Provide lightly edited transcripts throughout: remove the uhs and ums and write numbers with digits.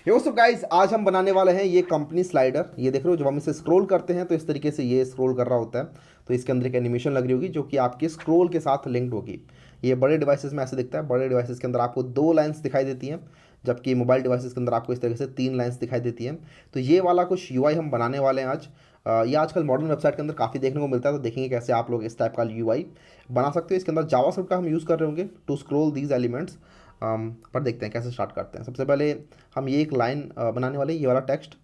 दोस्तों गाइस, आज हम बनाने वाले हैं ये कंपनी स्लाइडर। ये देख रहे हो, जब हम इसे स्क्रॉल करते हैं तो इस तरीके से ये स्क्रॉल कर रहा होता है। तो इसके अंदर एक एनिमेशन लग रही होगी जो कि आपके स्क्रॉल के साथ लिंक्ड होगी। ये बड़े डिवाइसेस में ऐसे दिखता है। बड़े डिवाइसेस के अंदर आपको दो लाइंस दिखाई देती हैं, जबकि मोबाइल डिवाइसेस के अंदर आपको इस तरीके से तीन लाइंस दिखाई देती हैं। तो ये वाला कुछ यूआई हम बनाने वाले हैं आज। ये आजकल मॉडर्न वेबसाइट के अंदर काफ़ी देखने को मिलता है, तो देखेंगे कैसे आप लोग इस टाइप का यूआई बना सकते हो। इसके अंदर जावास्क्रिप्ट का हम यूज़ कर रहे होंगे टू स्क्रॉल दीज एलिमेंट्स। पर देखते हैं कैसे स्टार्ट करते हैं। सबसे पहले हम ये एक लाइन बनाने वाले हैं, ये वाला टेक्स्ट,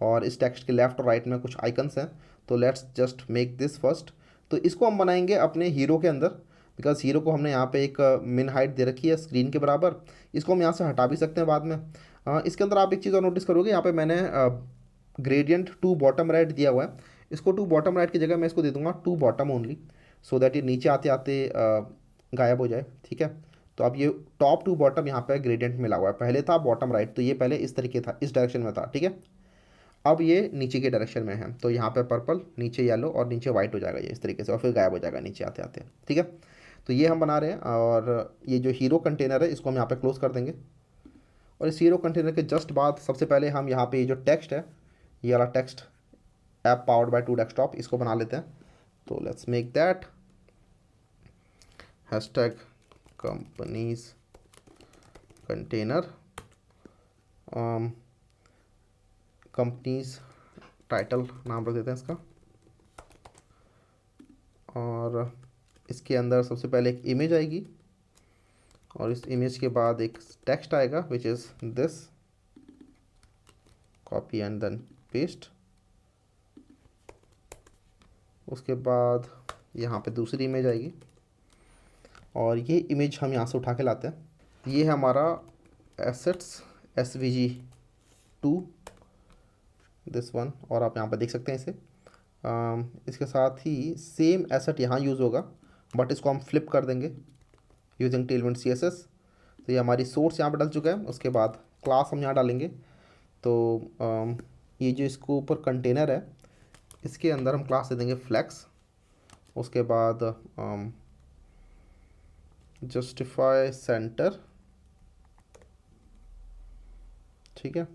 और इस टेक्स्ट के लेफ्ट और राइट में कुछ आइकन्स हैं। तो let's just make this first. तो इसको हम बनाएंगे अपने हीरो के अंदर, बिकॉज हीरो को हमने यहाँ पे एक मिन हाइट दे रखी है स्क्रीन के बराबर। इसको हम यहाँ से हटा भी सकते हैं बाद में। इसके अंदर आप एक चीज़ और नोटिस करोगे, यहाँ पे मैंने ग्रेडियंट टू बॉटम राइट दिया हुआ है। इसको टू बॉटम राइट की जगह मैं इसको दे दूंगा to bottom only, so that ये नीचे आते आते गायब हो जाए। ठीक है। तो अब ये टॉप टू बॉटम यहाँ पे ग्रेडियंट मिला हुआ है। पहले था बॉटम राइट, तो ये पहले इस तरीके था, इस डायरेक्शन में था। ठीक है। अब ये नीचे के डायरेक्शन में है, तो यहाँ पे पर्पल, नीचे येलो और नीचे वाइट हो जाएगा ये इस तरीके से, और फिर गायब हो जाएगा नीचे आते आते। ठीक है। तो ये हम बना रहे हैं, और ये जो हीरो कंटेनर है इसको हम यहाँ पे क्लोज कर देंगे। और इस हीरो कंटेनर के जस्ट बाद सबसे पहले हम यहाँ पे ये जो टेक्स्ट है, ये वाला text, app powered by two desktop, इसको बना लेते हैं। तो let's make that hashtag companies container, companies title नाम रख देते हैं इसका। और इसके अंदर सबसे पहले एक इमेज आएगी, और इस इमेज के बाद एक टेक्स्ट आएगा which is this, copy and then paste. उसके बाद यहाँ पे दूसरी इमेज आएगी, और ये इमेज हम यहाँ से उठा के लाते हैं। ये है हमारा एसेट्स SVG2, दिस वन, और आप यहाँ पर देख सकते हैं इसे। इसके साथ ही सेम एसेट यहाँ यूज़ होगा, बट इसको हम फ्लिप कर देंगे यूजिंग टेलविंड CSS। तो ये हमारी सोर्स यहाँ पर डल चुका है। उसके बाद क्लास हम यहाँ डालेंगे। तो ये जो इसके ऊपर कंटेनर है, इसके अंदर हम क्लास दे देंगे फ्लैक्स। उसके बाद जस्टिफाई सेंटर, ठीक है।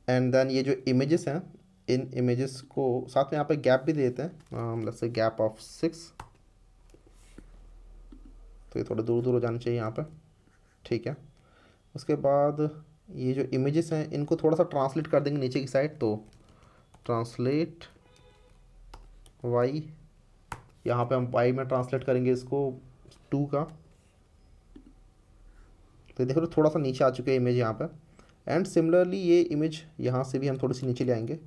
एंड देन ये जो इमेजेस हैं, इन इमेजेस को साथ में यहाँ पे गैप भी दे देते हैं, लेट्स से गैप ऑफ 6। तो ये थोड़ा दूर दूर हो जाना चाहिए यहाँ पे। ठीक है। उसके बाद ये जो इमेजेस हैं इनको थोड़ा सा ट्रांसलेट कर देंगे नीचे की साइड। तो ट्रांसलेट वाई, यहाँ पे हम वाई में ट्रांसलेट करेंगे इसको 2 का। तो देखो थोड़ा सा नीचे आ चुके हैं इमेज यहाँ पे। एंड सिमिलरली ये इमेज यहाँ से भी हम थोड़ी सी नीचे ले आएंगे,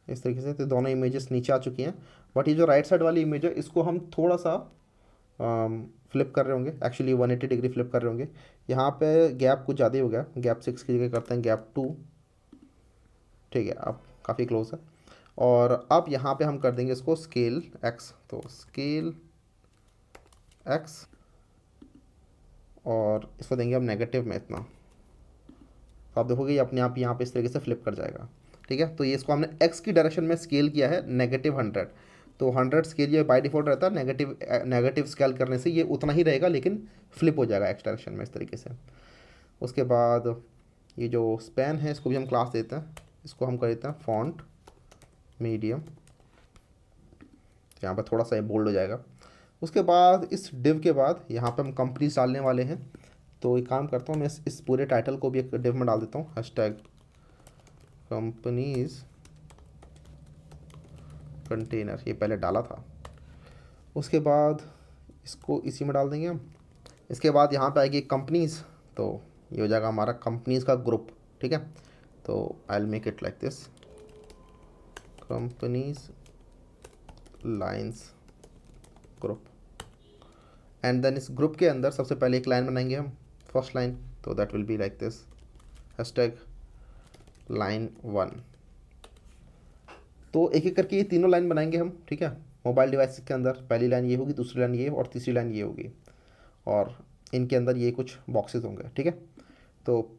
इस तरीके से। तो दोनों इमेजेस नीचे आ चुकी हैं, बट ये जो राइट साइड वाली इमेज है इसको हम थोड़ा सा फ्लिप कर रहे होंगे, एक्चुअली 180 डिग्री फ्लिप कर रहे होंगे। यहाँ पे गैप कुछ ज़्यादा ही हो गया, गैप 6 की जगह करते हैं गैप 2। ठीक है, अब काफ़ी क्लोज है। और अब यहाँ पे हम कर देंगे इसको स्केल X। तो स्केल X, और इसको देंगे हम नेगेटिव में इतना। तो आप देखोगे ये अपने आप यहाँ पे इस तरीके से फ्लिप कर जाएगा। ठीक है। तो ये इसको हमने X की डायरेक्शन में स्केल किया है -100। तो 100 स्केल ये बाय डिफ़ॉल्ट रहता है। नेगेटिव स्केल करने से ये उतना ही रहेगा, लेकिन फ्लिप हो जाएगा X डायरेक्शन में इस तरीके से। उसके बाद ये जो स्पैन है इसको भी हम क्लास देते हैं। इसको हम कर देते हैं फॉन्ट मीडियम, यहाँ पर थोड़ा सा ये बोल्ड हो जाएगा। उसके बाद इस डिव के बाद यहाँ पे हम कंपनीज डालने वाले हैं। तो एक काम करता हूँ, मैं इस पूरे टाइटल को भी एक डिव में डाल देता हूँ, हैशटैग कंपनीज कंटेनर। ये पहले डाला था। उसके बाद इसको इसी में डाल देंगे हम। इसके बाद यहाँ पे आएगी कंपनीज, तो ये हो जाएगा हमारा कंपनीज का ग्रुप। ठीक है। तो I will make it like this, companies lines group. And then इस ग्रुप के अंदर सबसे पहले एक लाइन बनाएंगे हम, फर्स्ट लाइन। तो that will be like this, hashtag line 1। तो एक एक करके ये तीनों लाइन बनाएंगे हम। ठीक है। मोबाइल डिवाइस के अंदर पहली लाइन ये होगी, दूसरी लाइन ये, और तीसरी लाइन ये होगी, और इनके अंदर ये कुछ बॉक्सेस होंगे। ठीक है। तो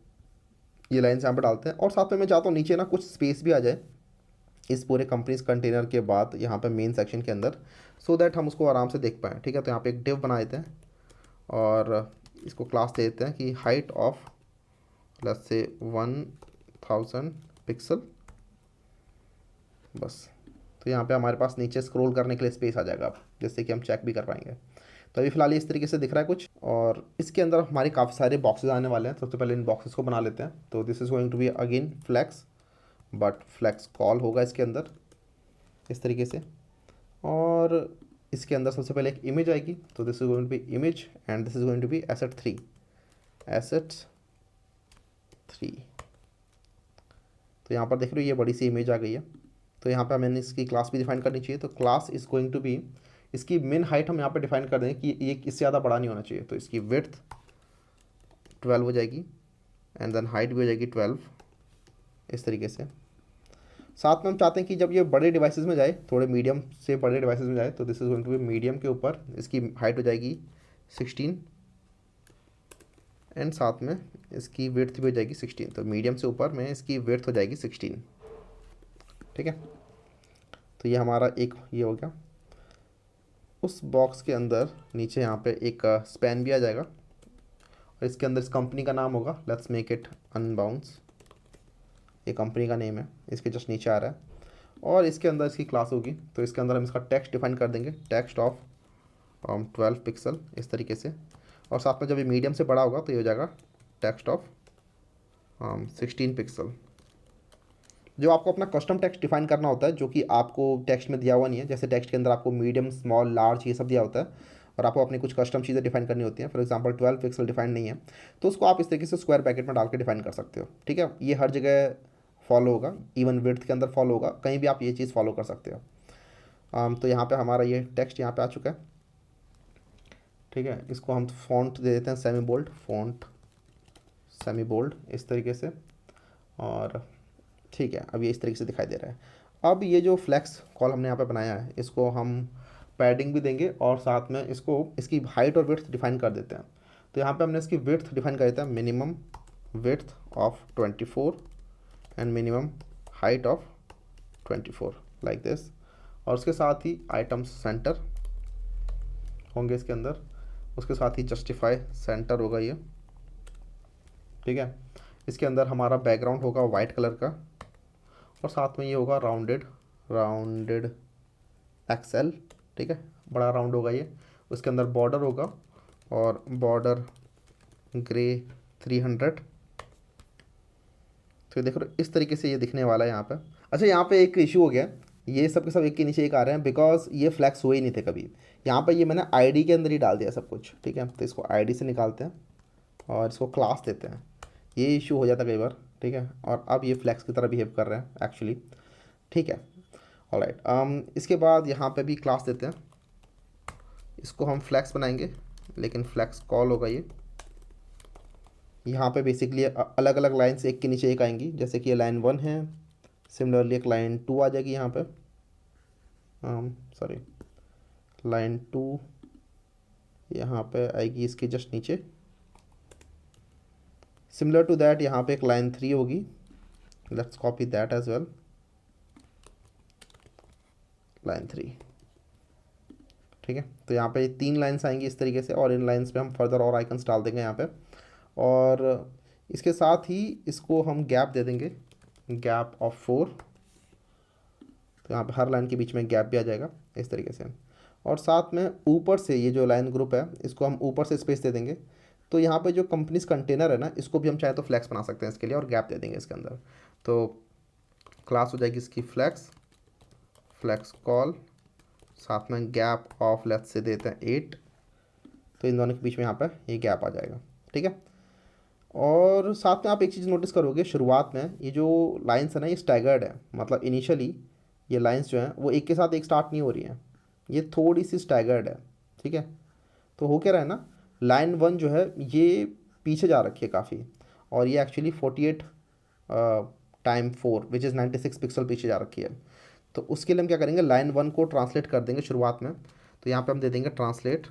ये लाइन्स यहाँ पर डालते हैं, और साथ में मैं चाहता हूँ नीचे ना कुछ स्पेस भी आ जाए इस पूरे कंपनीज कंटेनर के बाद यहाँ पे मेन सेक्शन के अंदर, सो दैट हम उसको आराम से देख पाएँ। ठीक है। तो यहाँ पे एक डिव बना देते हैं, और इसको क्लास दे देते हैं कि height of let's say 1000 pixel, बस। तो यहाँ पे हमारे पास नीचे स्क्रॉल करने के लिए स्पेस आ जाएगा, जैसे कि हम चेक भी कर पाएंगे। तो अभी फिलहाल इस तरीके से दिख रहा है कुछ, और इसके अंदर हमारे काफ़ी सारे बॉक्सेस आने वाले हैं। सबसे पहले इन बॉक्सेस को बना लेते हैं। तो this is going to be again flex, but flex call होगा इसके अंदर इस तरीके से। और इसके अंदर सबसे पहले एक इमेज आएगी, तो this is going to be image and this is going to be asset 3, assets 3। तो यहाँ पर देख रहे हो ये बड़ी सी इमेज आ गई है। तो यहाँ पे हमें इसकी क्लास भी डिफाइन करनी चाहिए। तो class is going to be, इसकी मेन हाइट हम यहाँ पे डिफाइन कर देंगे कि ये इससे ज़्यादा बड़ा नहीं होना चाहिए। तो इसकी विड्थ 12 हो जाएगी एंड देन हाइट भी हो जाएगी 12 इस तरीके से। साथ में हम चाहते हैं कि जब ये बड़े डिवाइसेस में जाए, थोड़े मीडियम से बड़े डिवाइसेस में जाए, तो this is going to be medium के ऊपर इसकी हाइट हो जाएगी 16 एंड साथ में इसकी विड्थ भी हो जाएगी 16। तो मीडियम से ऊपर में इसकी विड्थ हो जाएगी 16, ठीक है। तो ये हमारा एक ये हो गया। उस बॉक्स के अंदर नीचे यहाँ पे एक स्पैन भी आ जाएगा और इसके अंदर इस कंपनी का नाम होगा, लेट्स मेक इट अनबाउंस। ये कंपनी का नेम है, इसके जस्ट नीचे आ रहा है। और इसके अंदर इसकी क्लास होगी, तो इसके अंदर हम इसका टेक्स्ट डिफाइन कर देंगे, टेक्स्ट ऑफ 12 पिक्सल इस तरीके से। और साथ में जब ये मीडियम से बड़ा होगा तो ये हो जाएगा टेक्स्ट ऑफ 16 पिक्सल। जो आपको अपना कस्टम टेक्स्ट डिफाइन करना होता है, जो कि आपको टेक्स्ट में दिया हुआ नहीं है। जैसे टेक्स्ट के अंदर आपको मीडियम, स्मॉल, लार्ज ये सब दिया होता है, और आपको अपनी कुछ कस्टम चीज़ें डिफाइन करनी होती हैं। फॉर एग्जांपल 12 पिक्सल डिफाइन नहीं है, तो उसको आप इस तरीके से स्क्वायर ब्रैकेट में डाल के डिफाइन कर सकते हो, ठीक है। ये हर जगह फॉलो होगा, इवन विड्थ के अंदर फॉलो होगा, कहीं भी आप ये चीज़ फॉलो कर सकते हो। तो यहाँ पे हमारा ये टेक्स्ट यहाँ पे आ चुका है, ठीक है। इसको हम फॉन्ट दे देते हैं semi bold, font semi bold इस तरीके से, और ठीक है। अब ये इस तरीके से दिखाई दे रहा है। अब ये जो फ्लैक्स कॉल हमने यहाँ पे बनाया है, इसको हम पैडिंग भी देंगे और साथ में इसको इसकी हाइट और विड्थ डिफाइन कर देते हैं। तो यहाँ पे हमने इसकी विड्थ डिफाइन कर देता है, minimum width of 24 and minimum height of 24 like this. और उसके साथ ही आइटम्स सेंटर होंगे इसके अंदर, उसके साथ ही जस्टिफाई सेंटर होगा ये, ठीक है। इसके अंदर हमारा बैकग्राउंड होगा वाइट कलर का, और साथ में ये होगा राउंडेड एक्सेल, ठीक है, बड़ा राउंड होगा ये। उसके अंदर बॉर्डर होगा और बॉर्डर ग्रे 300। तो देख रहे हो इस तरीके से ये दिखने वाला है यहाँ पे। अच्छा, यहाँ पे एक इशू हो गया, ये सब के सब एक के नीचे एक आ रहे हैं, बिकॉज ये फ्लैक्स हुए ही नहीं थे कभी। यहाँ पे ये मैंने आईडी के अंदर ही डाल दिया सब कुछ, ठीक है। तो इसको आईडी से निकालते हैं और इसको क्लास देते हैं। ये इशू हो जाता है कई बार, ठीक है। और अब ये फ्लैक्स की तरह बिहेव कर रहे हैं एक्चुअली, ठीक है। ऑलराइट, इसके बाद यहाँ पे भी क्लास देते हैं, इसको हम फ्लैक्स बनाएंगे, लेकिन फ्लैक्स कॉल होगा ये। यहाँ पे बेसिकली अलग अलग लाइन्स एक के नीचे एक आएंगी, जैसे कि ये लाइन 1 है, सिमिलरली एक लाइन 2 आ जाएगी यहाँ पे, सॉरी लाइन 2 यहाँ पे आएगी इसके जस्ट नीचे। सिमिलर टू दैट यहाँ पे एक लाइन 3 होगी, let's copy that as well, line 3, ठीक है। तो यहाँ पे 3 लाइन्स आएंगी इस तरीके से, और इन लाइन्स पे हम फर्दर और आइकन्स डाल देंगे यहाँ पे। और इसके साथ ही इसको हम गैप दे देंगे, गैप ऑफ 4। तो यहाँ पे हर लाइन के बीच में गैप भी आ जाएगा इस तरीके से। और साथ में ऊपर से ये जो लाइन ग्रुप है, इसको हम ऊपर से स्पेस दे देंगे। तो यहाँ पे जो कंपनीज कंटेनर है ना, इसको भी हम चाहे तो फ्लैक्स बना सकते हैं इसके लिए, और गैप दे देंगे इसके अंदर। तो क्लास हो जाएगी इसकी फ्लैक्स कॉल, साथ में गैप ऑफ लेट्स से देते हैं 8। तो इन दोनों के बीच में यहाँ पर ये गैप आ जाएगा, ठीक है। और साथ में आप एक चीज़ नोटिस करोगे, शुरुआत में ये जो लाइन्स है ना, ये स्टैगर्ड है। मतलब इनिशियली ये लाइन्स जो हैं वो एक के साथ एक स्टार्ट नहीं हो रही हैं, ये थोड़ी सी स्टैगर्ड है, ठीक है। तो हो क्या रहा है ना, लाइन 1 जो है ये पीछे जा रखी है काफ़ी, और ये actually 48 time 4 which is 96 pixel पीछे जा रखी है। तो उसके लिए हम क्या करेंगे, लाइन 1 को ट्रांसलेट कर देंगे शुरुआत में। तो यहाँ पे हम दे देंगे ट्रांसलेट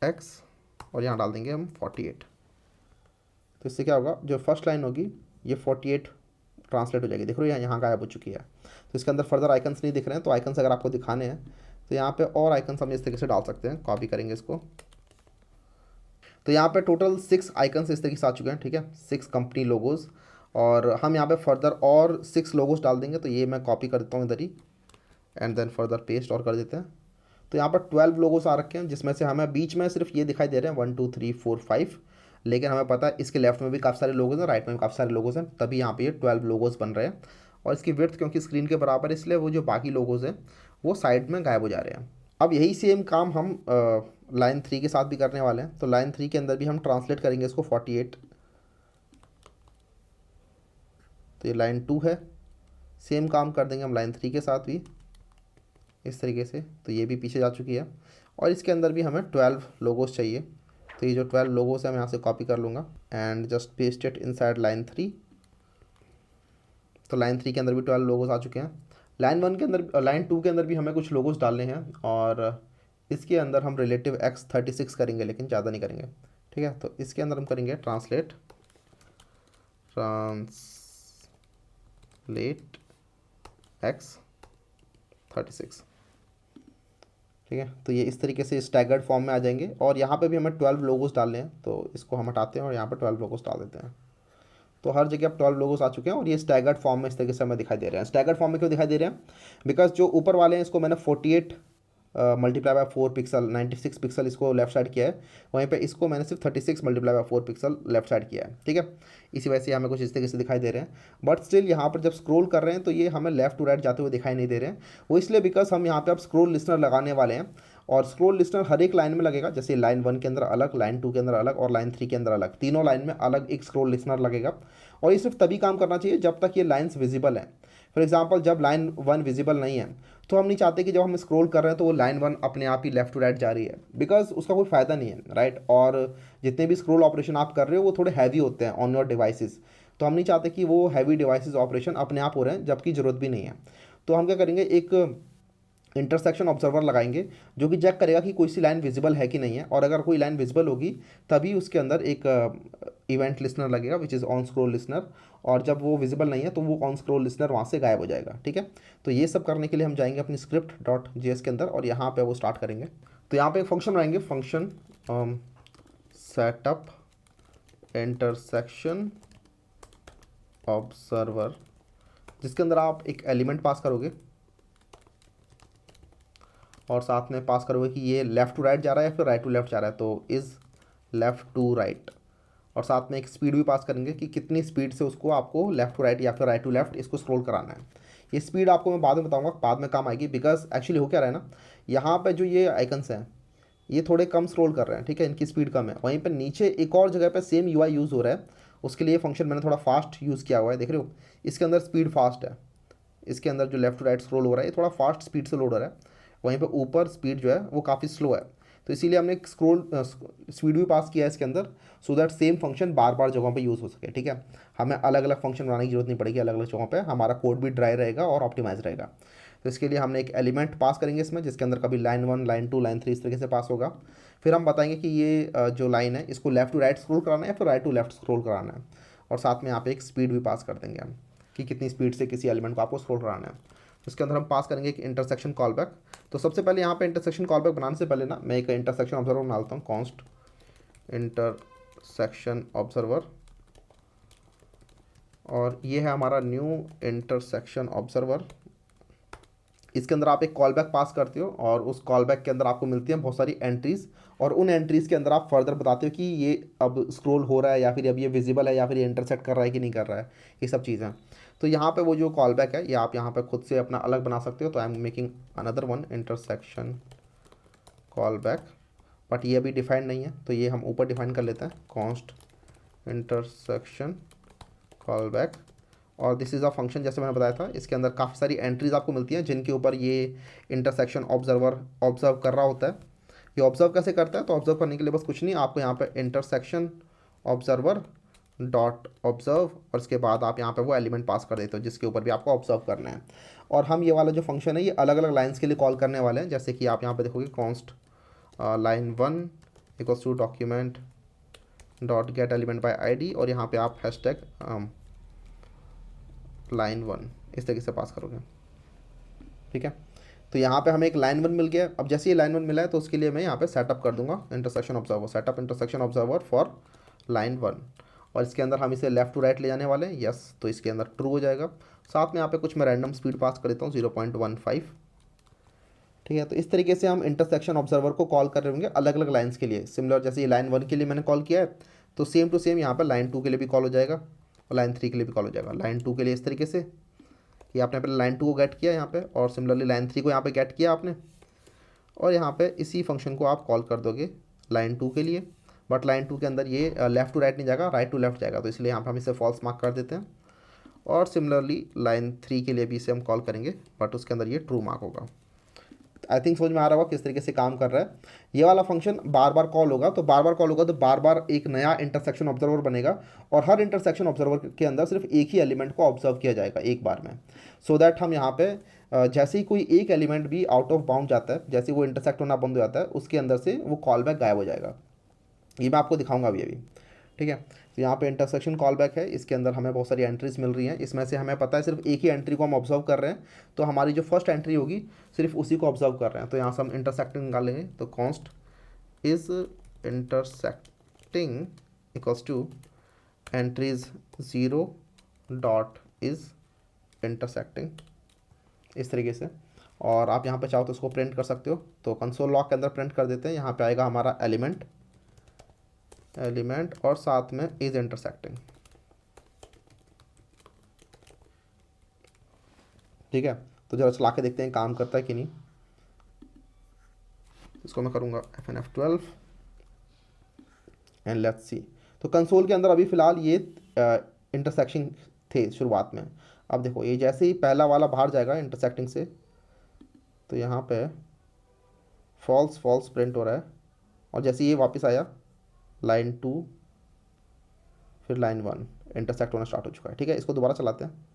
x, और यहाँ डाल देंगे हम 48। तो इससे क्या होगा, जो फर्स्ट लाइन होगी ये 48 ट्रांसलेट हो जाएगी। देख रहे हो यहाँ गायब हो चुकी है। तो इसके अंदर फर्दर आइकन्स नहीं दिख रहे हैं, तो आइकन्स अगर आपको दिखाने हैं तो यहाँ पे और आइकन्स हम इस तरीके से डाल सकते हैं, कॉपी करेंगे इसको। तो यहाँ पे टोटल 6 आइकन्स इस तरीके से आ चुके हैं, ठीक है, 6 कंपनी लोगोज़। और हम यहाँ पे फर्दर और 6 लोगोज़ डाल देंगे। तो ये मैं कॉपी कर देता हूँ इधर ही, एंड देन फर्दर पेस्ट और कर देते हैं। तो यहाँ पर 12 लोगोस आ रखे हैं, जिसमें से हमें बीच में सिर्फ ये दिखाई दे रहे हैं 1 2 3 4 5, लेकिन हमें पता है इसके लेफ्ट में भी काफ़ी सारे लोगोस हैं, राइट में भी काफ़ी सारे लोगोस हैं, तभी यहाँ पे ये 12 लोगोस बन रहे हैं। और इसकी विड्थ क्योंकि स्क्रीन के बराबर है, इसलिए वो जो बाकी लोगोस हैं वो साइड में गायब हो जा रहे हैं। अब यही सेम काम हम लाइन 3 के साथ भी करने वाले हैं। तो लाइन 3 के अंदर भी हम ट्रांसलेट करेंगे इसको 48। तो ये लाइन 2 है, सेम काम कर देंगे हम लाइन 3 के साथ भी इस तरीके से। तो ये भी पीछे जा चुकी है। और इसके अंदर भी हमें 12 लोगोस चाहिए। तो ये जो 12 लोगोस है मैं यहाँ से कॉपी कर लूँगा and just paste it inside line 3। तो लाइन 3 के अंदर भी 12 लोगोस आ चुके हैं। लाइन 1 के अंदर, लाइन 2 के अंदर भी हमें कुछ लोगोस डालने हैं, और इसके अंदर हम रिलेटिव x36 करेंगे, लेकिन ज़्यादा नहीं करेंगे, ठीक है। तो इसके अंदर हम करेंगे ट्रांसलेट x36, ठीक है। तो ये इस तरीके से स्टैगर्ड फॉर्म में आ जाएंगे। और यहाँ पे भी हमें 12 लोगोस डालने हैं, तो इसको हम हटाते हैं और यहाँ पे 12 लोगोस डाल देते हैं। तो हर जगह अब 12 लोगोस आ चुके हैं और ये स्टैगर्ड फॉर्म में इस तरीके से हमें दिखाई दे रहे हैं। स्टैगर्ड फॉर्म में क्यों दिखाई दे रहे हैं? बिकॉज जो ऊपर वाले हैं इसको मैंने 48 मल्टीप्लाई बाय 4 पिक्सल 96 पिक्सल इसको लेफ्ट साइड किया है, वहीं पे इसको मैंने सिर्फ 36 multiply by 4 pixel left side किया है, ठीक है। इसी वजह से हमें कुछ इस तरीके से दिखाई दे रहे हैं। बट स्टिल यहाँ पर जब स्क्रॉल कर रहे हैं तो ये हमें लेफ्ट टू राइट जाते हुए दिखाई नहीं दे रहे हैं। वो इसलिए बिकॉज हम यहाँ पे अब स्क्रॉल लिस्नर लगाने वाले हैं, और स्क्रॉल लिस्नर हर एक लाइन में लगेगा। जैसे लाइन 1 के अंदर अलग, लाइन 2 के अंदर अलग और लाइन 3 के अंदर अलग, तीनों लाइन में अलग एक स्क्रॉल लिस्नर लगेगा। और ये सिर्फ तभी काम करना चाहिए जब तक ये लाइन्स विजिबल हैं। फॉर एग्जाम्पल जब लाइन 1 विजिबल नहीं है तो हम नहीं चाहते कि जब हम स्क्रॉल कर रहे हैं तो वो लाइन 1 अपने आप ही लेफ्ट टू राइट जा रही है, बिकॉज उसका कोई फ़ायदा नहीं है, राइट। और जितने भी स्क्रॉल ऑपरेशन आप कर रहे हो वो थोड़े हैवी होते हैं ऑन योर डिवाइसेस, तो हम नहीं चाहते कि वो हैवी डिवाइसेस ऑपरेशन अपने आप हो रहे हैं जबकि ज़रूरत भी नहीं है। तो हम क्या करेंगे, एक इंटरसेक्शन ऑब्जर्वर लगाएंगे जो कि चेक करेगा कि कोई सी लाइन विजिबल है कि नहीं है, और अगर कोई लाइन विजिबल होगी तभी उसके अंदर एक इवेंट लिसनर लगेगा which is on scroll listener, और जब वो विजिबल नहीं है तो वो ऑन स्क्रॉल लिसनर वहाँ से गायब हो जाएगा, ठीक है। तो ये सब करने के लिए हम जाएंगे अपनी script.js के अंदर और यहाँ पे वो स्टार्ट करेंगे। तो यहाँ पे एक फंक्शन बनाएंगे, फंक्शन सेटअप इंटरसेक्शन ऑब्जर्वर, जिसके अंदर आप एक एलिमेंट पास करोगे और साथ में पास करोगे कि ये लेफ़्ट टू राइट जा रहा है या फिर राइट टू लेफ़्ट जा रहा है, तो इज़ लेफ़्ट टू राइट। और साथ में एक स्पीड भी पास करेंगे कि कितनी स्पीड से उसको आपको लेफ़्ट टू राइट या फिर राइट टू लेफ़्ट इसको स्क्रॉल कराना है। ये स्पीड आपको मैं बाद में बताऊंगा, बाद में काम आएगी, बिकॉज एक्चुअली हो क्या रहा है ना, यहाँ पे जो ये आइकन्स हैं ये थोड़े कम स्क्रॉल कर रहे हैं, ठीक है, इनकी स्पीड कम है। वहीं पर नीचे एक और जगह पर सेम UI यूज़ हो रहा है, उसके लिए फंक्शन मैंने थोड़ा फास्ट यूज़ किया हुआ है, देख रहे हो। इसके अंदर स्पीड फास्ट है, इसके अंदर जो लेफ़्ट टू राइट स्क्रॉल हो रहा है ये थोड़ा फास्ट स्पीड से लोड हो रहा है, वहीं पे ऊपर स्पीड जो है वो काफ़ी स्लो है। तो इसीलिए हमने एक स्क्रॉल स्पीड भी पास किया है इसके अंदर, सो दैट सेम फंक्शन बार बार जगहों पे यूज़ हो सके, ठीक है। हमें अलग अलग फंक्शन बनाने की जरूरत नहीं पड़ेगी, अलग अलग जगहों पे हमारा कोड भी ड्राई रहेगा और ऑप्टिमाइज रहेगा। तो इसके लिए हमने एक एलिमेंट पास करेंगे इसमें, जिसके अंदर कभी लाइन 1 लाइन 2 लाइन 3 इस तरीके से पास होगा। फिर हम बताएंगे कि ये जो लाइन है इसको लेफ़्ट टू राइट स्क्रॉल कराना है या फिर राइट टू लेफ्ट स्क्रॉल कराना है, और साथ में यहाँ पे एक स्पीड भी पास कर देंगे हम कि कितनी स्पीड से किसी एलिमेंट को आपको स्क्रॉल कराना है। उसके अंदर हम पास करेंगे एक इंटरसेक्शन कॉलबैक। तो सबसे पहले यहाँ पे इंटरसेक्शन कॉलबैक बनाने से पहले ना मैं एक इंटरसेक्शन ऑब्जर्वर बनाता हूँ, कॉन्स्ट इंटरसेक्शन ऑब्जर्वर, और ये है हमारा न्यू इंटरसेक्शन ऑब्जर्वर। इसके अंदर आप एक कॉलबैक पास करते हो और उस कॉलबैक के अंदर आपको मिलती हैं बहुत सारी एंट्रीज़, और उन एंट्रीज़ के अंदर आप फर्दर बताते हो कि ये अब स्क्रॉल हो रहा है या फिर अब ये विजिबल है या फिर ये इंटरसेक्ट कर रहा है कि नहीं कर रहा है, ये सब चीज़ें। तो यहाँ पे वो जो कॉलबैक है ये आप यहाँ पे खुद से अपना अलग बना सकते हो। तो I am making another one intersection callback, but ये अभी डिफाइंड नहीं है तो ये हम ऊपर डिफाइन कर लेते हैं, कॉन्स्ट इंटरसेक्शन कॉलबैक। और दिस इज़ अ फंक्शन, जैसे मैंने बताया था इसके अंदर काफ़ी सारी एंट्रीज आपको मिलती हैं जिनके ऊपर ये इंटरसेक्शन ऑब्जर्वर ऑब्जर्व कर रहा होता है। ये ऑब्जर्व कैसे करता है, तो ऑब्जर्व करने के लिए बस कुछ नहीं, आपको यहाँ पे इंटरसेक्शन ऑब्जर्वर डॉट ऑब्जर्व और इसके बाद आप यहाँ पे वो एलिमेंट पास कर देते हो जिसके ऊपर भी आपको ऑब्जर्व करना है। और हम ये वाला जो फंक्शन है ये अलग अलग लाइन्स के लिए कॉल करने वाले हैं, जैसे कि आप यहाँ पे देखोगे const line 1 equals to document dot get element by ID, और यहाँ पे आप हैशटैग लाइन 1 इस तरीके से पास करोगे, ठीक है। तो यहाँ पे हमें एक लाइन 1 मिल गया। अब जैसे ये लाइन 1 मिला है तो उसके लिए मैं यहाँ पे सेटअप कर दूंगा intersection observer, setup intersection observer for line 1, और इसके अंदर हम इसे लेफ्ट टू राइट ले जाने वाले हैं। यस, तो इसके अंदर ट्रू हो जाएगा। साथ में यहाँ पे कुछ मैं रैंडम स्पीड पास कर देता हूँ 0.15। ठीक है, तो इस तरीके से हम इंटरसेक्शन ऑब्जर्वर को कॉल कर रहे होंगे अलग अलग लाइन्स के लिए। सिमिलर जैसे ये लाइन 1 के लिए मैंने कॉल किया है, तो सेम टू सेम यहाँ पर लाइन 2 के लिए भी कॉल हो जाएगा और लाइन 3 के लिए भी कॉल हो जाएगा। लाइन 2 के लिए इस तरीके से कि आपने पहले लाइन 2 को गेट किया यहाँ पे, और सिमिलरली लाइन 3 को यहाँ पे गेट किया आपने, और यहाँ पे इसी फंक्शन को आप कॉल कर दोगे लाइन 2 के लिए। बट लाइन 2 के अंदर ये लेफ्ट टू राइट नहीं जाएगा, राइट टू लेफ्ट जाएगा, तो इसलिए यहाँ पे हम इसे फॉल्स मार्क कर देते हैं। और सिमिलरली लाइन 3 के लिए भी इसे हम कॉल करेंगे, बट उसके अंदर ये ट्रू मार्क होगा। आई थिंक समझ में आ रहा होगा किस तरीके से काम कर रहा है। ये वाला फंक्शन बार बार कॉल होगा, तो बार बार कॉल होगा तो बार बार एक नया इंटरसेक्शन ऑब्जर्वर बनेगा, और हर इंटरसेक्शन ऑब्जर्वर के अंदर सिर्फ एक ही एलिमेंट को ऑब्जर्व किया जाएगा एक बार में। सो दैट हम यहाँ पे जैसे ही कोई एक एलिमेंट भी आउट ऑफ बाउंड जाता है, जैसे वो इंटरसेक्ट होना बंद हो जाता है, उसके अंदर से वो कॉल बैक गायब हो जाएगा। ये मैं आपको दिखाऊंगा अभी। ठीक है, तो यहाँ पे इंटरसेक्शन कॉल बैक है, इसके अंदर हमें बहुत सारी एंट्रीज मिल रही हैं। इसमें से हमें पता है सिर्फ एक ही एंट्री को हम ऑब्जर्व कर रहे हैं, तो हमारी जो फर्स्ट एंट्री होगी सिर्फ उसी को ऑब्जर्व कर रहे हैं। तो यहाँ से हम इंटरसेक्टिंग निकालेंगे, तो const is intersecting equals to entries 0 dot is intersecting, इस तरीके से। और आप यहाँ पे चाहो तो इसको प्रिंट कर सकते हो, तो कंसोल लॉग के अंदर प्रिंट कर देते हैं। यहाँ पे आएगा हमारा एलिमेंट और साथ में इज इंटरसेक्टिंग। ठीक है, तो जरा चला के देखते हैं काम करता है कि नहीं। इसको मैं करूँगा F12 एंड लेट्स सी। तो कंसोल के अंदर अभी फ़िलहाल ये इंटरसेक्शन थे शुरुआत में। अब देखो ये जैसे ही पहला वाला बाहर जाएगा इंटरसेक्टिंग से, तो यहाँ पे फॉल्स फॉल्स प्रिंट हो रहा है, और जैसे ये वापस आया लाइन 2 फिर लाइन 1 इंटरसेक्ट होना स्टार्ट हो चुका है। ठीक है, इसको दोबारा चलाते हैं।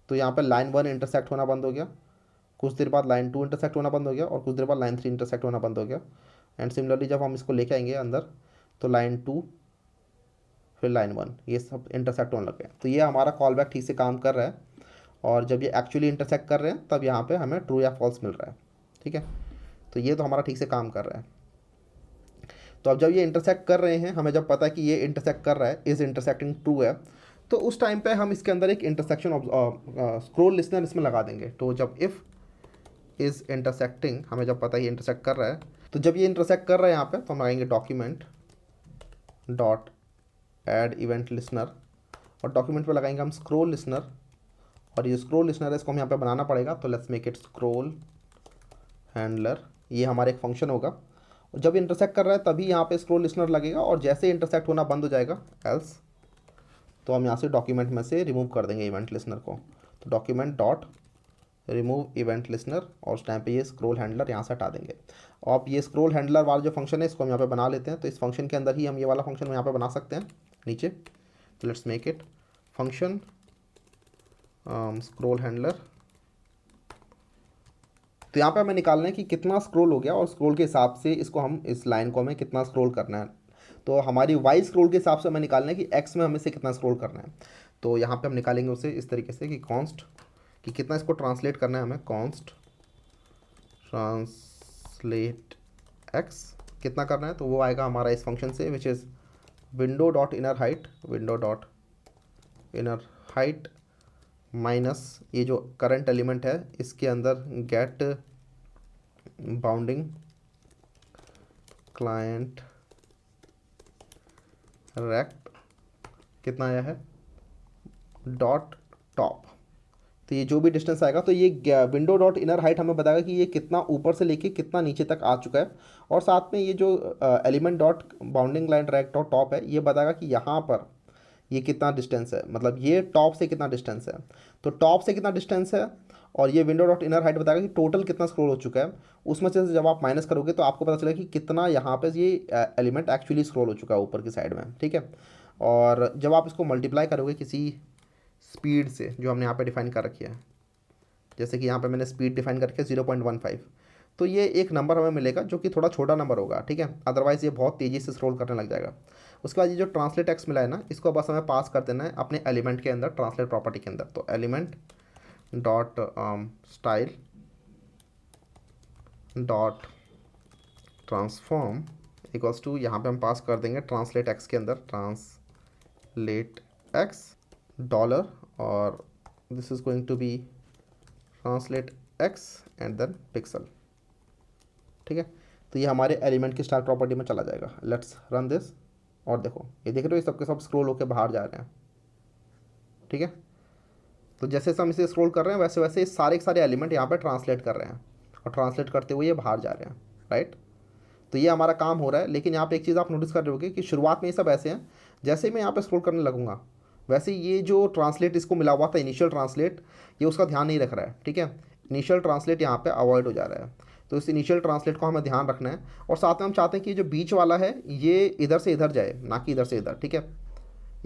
तो यहाँ पे लाइन 1 इंटरसेक्ट होना बंद हो गया, कुछ देर बाद लाइन 2 इंटरसेक्ट होना बंद हो गया, और कुछ देर बाद लाइन 3 इंटरसेक्ट होना बंद हो गया। एंड सिमिलरली जब हम इसको लेके आएंगे अंदर, तो लाइन 2 फिर लाइन 1 ये सब इंटरसेक्ट होने लग गए। तो ये हमारा कॉल बैक ठीक से काम कर रहा है, और जब ये एक्चुअली इंटरसेक्ट कर रहे हैं तब यहाँ पे हमें ट्रू या फॉल्स मिल रहा है। ठीक है, तो ये तो हमारा ठीक से काम कर रहा है। तो अब जब ये इंटरसेक्ट कर रहे हैं, हमें जब पता है कि ये इंटरसेक्ट कर रहा है, इज इंटरसेक्टिंग ट्रू है, तो उस टाइम पे हम इसके अंदर एक इंटरसेक्शन स्क्रोल लिसनर इसमें लगा देंगे। तो जब इफ़ इज़ इंटरसेक्टिंग, हमें जब पता है ये इंटरसेक्ट कर रहा है, तो जब ये इंटरसेक्ट कर रहा है यहाँ पे, तो हम लगाएंगे document dot add event listener, और डॉक्यूमेंट पे लगाएंगे हम स्क्रोल लिसनर। और ये स्क्रोल लिसनर है, इसको हम यहाँ पे बनाना पड़ेगा, तो let's make it scroll handler. ये हमारा एक फंक्शन होगा, और जब इंटरसेक्ट कर रहा है तभी यहाँ पे स्क्रोल लिसनर लगेगा, और जैसे इंटरसेक्ट होना बंद हो जाएगा एल्स, तो हम यहाँ से डॉक्यूमेंट में से रिमूव कर देंगे इवेंट लिसनर को। तो document dot remove event listener, और उस टाइम पे ये स्क्रोल हैंडलर यहाँ से हटा देंगे। और अब ये स्क्रोल हैंडलर वाला जो फंक्शन है इसको हम यहाँ पे बना लेते हैं। तो इस फंक्शन के अंदर ही हम ये वाला फंक्शन यहाँ पे बना सकते हैं नीचे। तो let's make it function scroll handler. तो यहाँ पे हमें निकालना है कि कितना स्क्रोल हो गया, और स्क्रोल के हिसाब से इसको हम इस लाइन को हमें कितना स्क्रोल करना है। तो हमारी वाई स्क्रोल के हिसाब से हमें निकालना है कि एक्स में हमें से कितना स्क्रोल करना है। तो यहाँ पे हम निकालेंगे उसे इस तरीके से कि कॉन्स्ट, कि कितना इसको ट्रांसलेट करना है हमें, कॉन्स्ट ट्रांसलेट एक्स कितना करना है। तो वो आएगा हमारा इस फंक्शन से, which is window dot inner height minus ये जो करंट एलिमेंट है इसके अंदर गेट बाउंडिंग क्लाइंट रेक्ट कितना आया है डॉट टॉप। तो ये जो भी डिस्टेंस आएगा, तो ये विंडो डॉट इनर हाइट हमें बताएगा कि ये कितना ऊपर से लेके कितना नीचे तक आ चुका है, और साथ में ये जो element dot bounding line rect dot top है ये बताएगा कि यहाँ पर ये कितना डिस्टेंस है, मतलब ये टॉप से कितना डिस्टेंस है। तो टॉप से कितना डिस्टेंस है, और ये विंडो डॉट इनर हाइट बताएगा कि टोटल कितना स्क्रॉल हो चुका है। उसमें से जब आप माइनस करोगे तो आपको पता चलेगा कि कितना यहाँ पे ये एलिमेंट एक्चुअली स्क्रॉल हो चुका है ऊपर की साइड में। ठीक है, और जब आप इसको मल्टीप्लाई करोगे किसी स्पीड से जो हमने यहाँ पे डिफाइन कर रखी है, जैसे कि यहाँ पे मैंने स्पीड डिफाइन करके 0.15, तो ये एक नंबर हमें मिलेगा जो कि थोड़ा छोटा नंबर होगा, ठीक है, अदरवाइज़ ये बहुत तेज़ी से स्क्रॉल करने लग जाएगा। उसके बाद ये जो ट्रांसलेट टेक्स्ट मिला है ना, इसको बस हमें पास कर देना है अपने एलिमेंट के अंदर, ट्रांसलेट प्रॉपर्टी के अंदर। तो element dot style dot transform equals to, यहाँ पे हम पास कर देंगे ट्रांसलेट एक्स के अंदर, ट्रांसलेट एक्स डॉलर, और this is going to be translate X and then pixel, ठीक है। तो ये हमारे एलिमेंट की स्टाइल प्रॉपर्टी में चला जाएगा। लेट्स रन दिस, और देखो ये देख रहे हो, ये सबके सब स्क्रॉल होकर बाहर जा रहे हैं, ठीक है। तो जैसे हम इसे स्क्रॉल कर रहे हैं वैसे वैसे ये सारे के सारे एलिमेंट यहाँ पे ट्रांसलेट कर रहे हैं, और ट्रांसलेट करते हुए ये बाहर जा रहे हैं, राइट। तो ये हमारा काम हो रहा है। लेकिन यहाँ पे एक चीज़ आप नोटिस कर रहे होगे कि शुरुआत में ये सब ऐसे हैं, जैसे ही मैं यहाँ पे स्क्रॉल करने लगूंगा वैसे ये जो ट्रांसलेट इसको मिला हुआ था इनिशियल ट्रांसलेट, ये उसका ध्यान नहीं रख रहा है, ठीक है। इनिशियल ट्रांसलेट यहाँ पे अवॉइड हो जा रहा है। तो इस इनिशियल ट्रांसलेट को हमें ध्यान रखना है, और साथ में हम चाहते हैं कि जो बीच वाला है ये इधर से इधर जाए, ना कि इधर से इधर, ठीक है।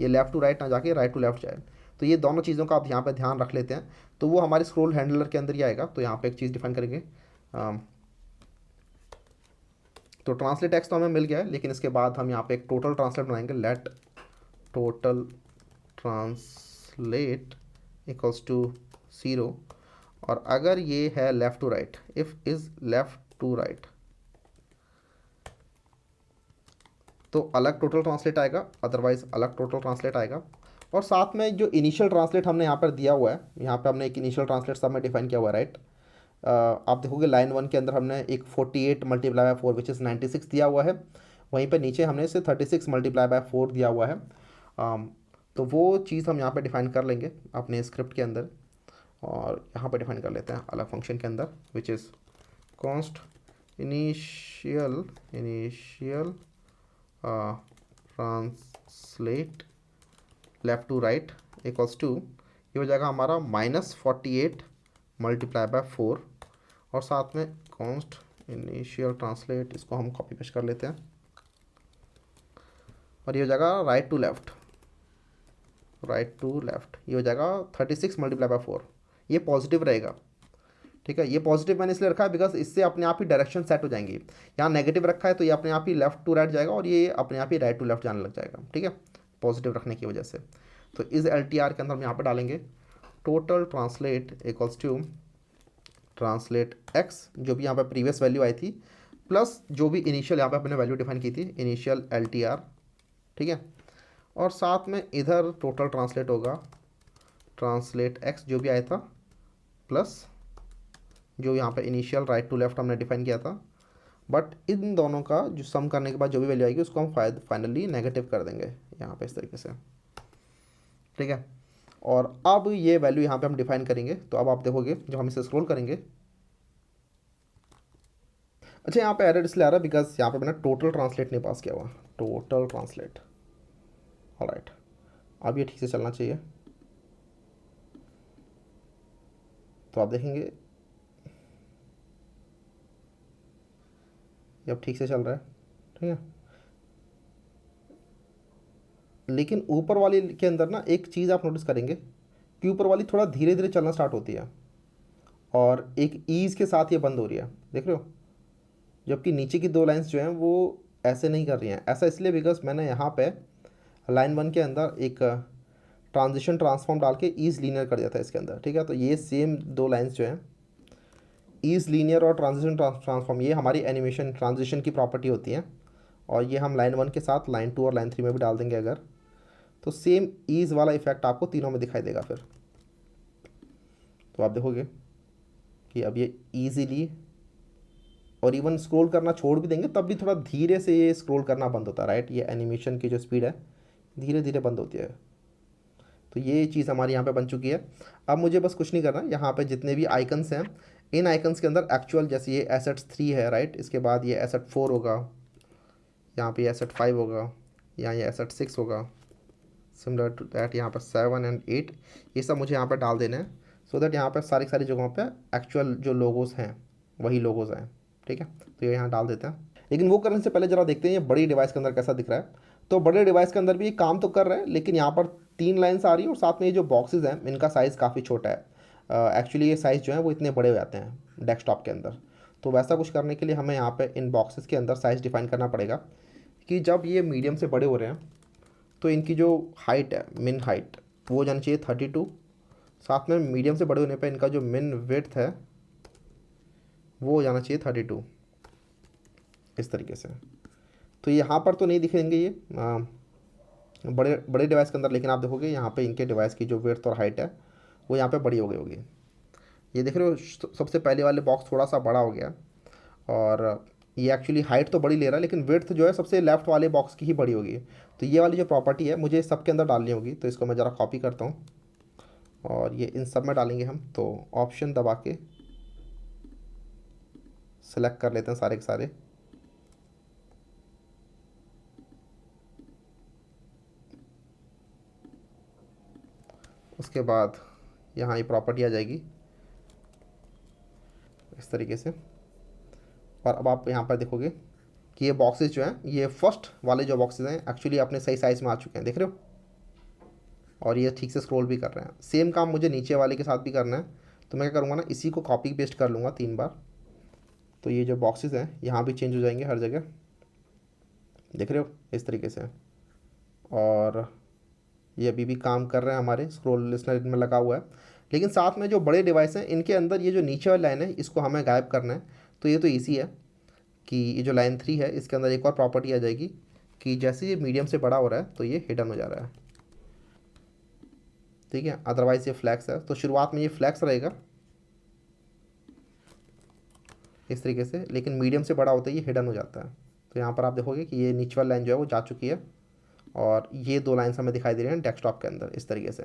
ये लेफ़्ट टू राइट ना जाके राइट टू लेफ़्ट जाए। तो ये दोनों चीज़ों का आप यहाँ पे ध्यान रख लेते हैं, तो वो हमारे स्क्रॉल हैंडलर के अंदर ही आएगा। तो यहाँ पे एक चीज़ डिफाइन करेंगे, तो ट्रांसलेट टेक्स्ट तो हमें मिल गया है, लेकिन इसके बाद हम यहाँ पे एक टोटल ट्रांसलेट बनाएंगे। Let total translate equals to 0, और अगर ये है left to right, if is left to right, तो अलग टोटल ट्रांसलेट आएगा, अदरवाइज अलग टोटल ट्रांसलेट आएगा। और साथ में जो इनिशियल ट्रांसलेट हमने यहाँ पर दिया हुआ है, यहाँ पे हमने एक इनिशियल ट्रांसलेट सब में डिफाइन किया हुआ है, राइट। आप देखोगे लाइन 1 के अंदर हमने एक 48 मल्टीप्लाई बाय 4 विच इज़ 96 दिया हुआ है, वहीं पर नीचे हमने इसे 36 मल्टीप्लाई बाय 4 दिया हुआ है। तो वो चीज़ हम यहाँ पे डिफाइन कर लेंगे अपने स्क्रिप्ट के अंदर, और यहाँ पे डिफाइन कर लेते हैं अलग फंक्शन के अंदर, which is const initial translate left to right equals to, ये हो जाएगा हमारा -48 मल्टीप्लाई बाय 4, और साथ में कॉन्स्ट इनिशियल ट्रांसलेट, इसको हम कॉपी पेस्ट कर लेते हैं, और ये हो जाएगा राइट टू लेफ़्ट, ये हो जाएगा 36 मल्टीप्लाई बाय 4। ये पॉजिटिव रहेगा, ठीक है। ये पॉजिटिव मैंने इसलिए रखा है बिकॉज इससे अपने आप ही डायरेक्शन सेट हो जाएंगी। यहाँ नेगेटिव रखा है तो ये अपने आप ही लेफ़्ट टू राइट जाएगा, और ये अपने आप ही राइट टू लेफ़्ट जाने लग जाएगा, ठीक है, पॉजिटिव रखने की वजह से। तो इस LTR के अंदर हम यहाँ पर डालेंगे total translate equals to translate x, जो भी यहाँ पर प्रीवियस वैल्यू आई थी, प्लस जो भी इनिशियल यहाँ पे अपने वैल्यू डिफाइन की थी, इनिशियल LTR, ठीक है। और साथ में इधर टोटल ट्रांसलेट होगा ट्रांसलेट एक्स जो भी आया था, प्लस जो यहाँ पे इनिशियल राइट टू लेफ़्ट हमने डिफाइन किया था। बट इन दोनों का जो सम करने के बाद जो भी वैल्यू आएगी उसको हम फाइनली नेगेटिव कर देंगे यहाँ पे इस तरीके से, ठीक है। और अब ये वैल्यू यहाँ पे हम डिफाइन करेंगे। तो अब आप देखोगे जब हम इसे स्क्रॉल करेंगे, अच्छा यहाँ पे एरर इसलिए आ रहा है बिकॉज यहाँ पे मैंने टोटल ट्रांसलेट नहीं पास किया हुआ, टोटल ट्रांसलेट, ऑलराइट। अब ये ठीक से चलना चाहिए, तो आप देखेंगे ये अब ठीक से चल रहा है, ठीक है। लेकिन ऊपर वाली के अंदर ना एक चीज़ आप नोटिस करेंगे कि ऊपर वाली थोड़ा धीरे धीरे चलना स्टार्ट होती है, और एक ईज़ के साथ ये बंद हो रही है, देख रहे हो। जबकि नीचे की 2 लाइंस जो हैं वो ऐसे नहीं कर रही हैं। ऐसा इसलिए बिकॉज मैंने यहाँ पे लाइन 1 के अंदर एक ट्रांजिशन ट्रांसफॉर्म डाल के ईज़ लीनियर कर दिया था इसके अंदर, ठीक है। तो ये सेम 2 लाइंस जो हैं, ईज़ लीनियर और ट्रांजिशन ट्रांसफॉर्म, ये हमारी एनिमेशन ट्रांजिशन की प्रॉपर्टी होती हैं, और ये हम लाइन 1 के साथ लाइन 2 और लाइन 3 में भी डाल देंगे अगर, तो सेम ईज़ वाला इफेक्ट आपको तीनों में दिखाई देगा फिर। तो आप देखोगे कि अब ये ईजीली, और इवन स्क्रॉल करना छोड़ भी देंगे तब भी थोड़ा धीरे से ये स्क्रॉल करना बंद होता है, राइट। ये एनिमेशन की जो स्पीड है धीरे धीरे बंद होती है। तो ये चीज़ हमारी यहाँ पे बन चुकी है। अब मुझे बस कुछ नहीं करना, यहाँ पे जितने भी आइकन्स हैं इन आइकन्स के अंदर एक्चुअल, जैसे ये एसेट 3 है, राइट, इसके बाद ये एसेट 4 होगा, यहाँ पे एसेट 5 होगा, यहाँ ये एसेट 6 होगा, सिमिलर टू दैट यहाँ पर 7 एंड 8, ये सब मुझे यहाँ पर डाल देना है, सो दैट यहाँ पर सारी जगहों पर एक्चुअल जो लोगोस हैं वही लोगोस हैं, ठीक है। तो ये यहाँ डाल देते हैं। लेकिन वो करने से पहले जरा देखते हैं ये बड़ी डिवाइस के अंदर कैसा दिख रहा है। तो बड़े डिवाइस के अंदर भी ये काम तो कर रहा है, लेकिन यहाँ पर 3 लाइन्स आ रही है, और साथ में ये जो बॉक्सेस हैं इनका साइज़ काफ़ी छोटा है। एक्चुअली ये साइज़ जो है वो इतने बड़े हो जाते हैं डेस्कटॉप के अंदर। तो वैसा कुछ करने के लिए हमें यहाँ पे इन बॉक्सेस के अंदर साइज़ डिफाइन करना पड़ेगा कि जब ये मीडियम से बड़े हो रहे हैं तो इनकी जो हाइट है, मिन हाइट, वो हो जानी चाहिए 32। साथ में मीडियम से बड़े होने पे इनका जो मिन विड्थ है वो हो जाना चाहिए 32, इस तरीके से। तो यहाँ पर तो नहीं दिखेंगे ये बड़े बड़े डिवाइस के अंदर, लेकिन आप देखोगे यहाँ पे इनके डिवाइस की जो विड्थ और हाइट है वो यहाँ पे बड़ी हो गई होगी। ये देख रहे हो, सबसे पहले वाले बॉक्स थोड़ा सा बड़ा हो गया, और ये एक्चुअली हाइट तो बड़ी ले रहा है लेकिन विड्थ जो है सबसे लेफ्ट वाले बॉक्स की ही बड़ी होगी। तो ये वाली जो प्रॉपर्टी है मुझे सबके अंदर डालनी होगी, तो इसको मैं ज़रा कॉपी करता हूँ और ये इन सब में डालेंगे हम। तो ऑप्शन दबा के सेलेक्ट कर लेते हैं सारे के सारे। उसके बाद यहाँ ये प्रॉपर्टी आ जाएगी इस तरीके से। और अब आप यहाँ पर देखोगे कि ये बॉक्सेस जो हैं, ये फर्स्ट वाले जो बॉक्सेस हैं एक्चुअली अपने सही साइज़ में आ चुके हैं, देख रहे हो, और ये ठीक से स्क्रॉल भी कर रहे हैं। सेम काम मुझे नीचे वाले के साथ भी करना है, तो मैं क्या करूँगा ना, इसी को कॉपी पेस्ट कर लूँगा 3 बार। तो ये जो बॉक्सेस हैं यहाँ भी चेंज हो जाएंगे हर जगह, देख रहे हो, इस तरीके से। और ये अभी भी काम कर रहे हैं, हमारे स्क्रॉल लिस्टनर में लगा हुआ है। लेकिन साथ में जो बड़े डिवाइस हैं इनके अंदर ये जो नीचे वाली लाइन है इसको हमें गायब करना है। तो ये तो ईजी है कि ये जो लाइन 3 है इसके अंदर एक और प्रॉपर्टी आ जाएगी कि जैसे ये मीडियम से बड़ा हो रहा है तो ये हिडन हो जा रहा है, ठीक है। अदरवाइज ये फ्लैक्स है, तो शुरुआत में ये फ्लैक्स रहेगा इस तरीके से, लेकिन मीडियम से बड़ा होता है ये हिडन हो जाता है। तो यहाँ पर आप देखोगे कि ये नीचे वाली लाइन जो है वो जा चुकी है, और ये 2 लाइन्स हमें दिखाई दे रहे हैं डेस्कटॉप के अंदर इस तरीके से।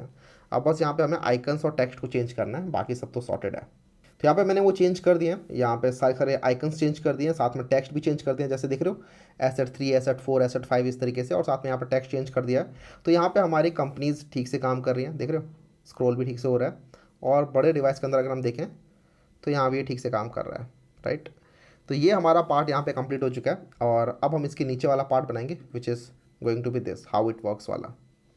अब बस यहाँ पे हमें आइकन्स और टेक्स्ट को चेंज करना है, बाकी सब तो सॉर्टेड है। तो यहाँ पे मैंने वो चेंज कर दिए हैं, यहाँ पे सारे सारे आइकन्स चेंज कर दिए हैं, साथ में टेक्स्ट भी चेंज कर दिए हैं, जैसे दिख रहे हो एसेट 3, एसेट 4, एसेट 5 इस तरीके से, और साथ में यहाँ पर टेक्स्ट चेंज कर दिया है। तो यहाँ पे हमारी कंपनीज ठीक से काम कर रही हैं, देख रहे हो, स्क्रॉल भी ठीक से हो रहा है। और बड़े डिवाइस के अंदर अगर हम देखें तो यहाँ भी ये ठीक से काम कर रहा है, राइट। तो ये हमारा पार्ट यहाँ पे कंप्लीट हो चुका है, और अब हम इसके नीचे वाला पार्ट बनाएंगे which is going to be this how it works वाला।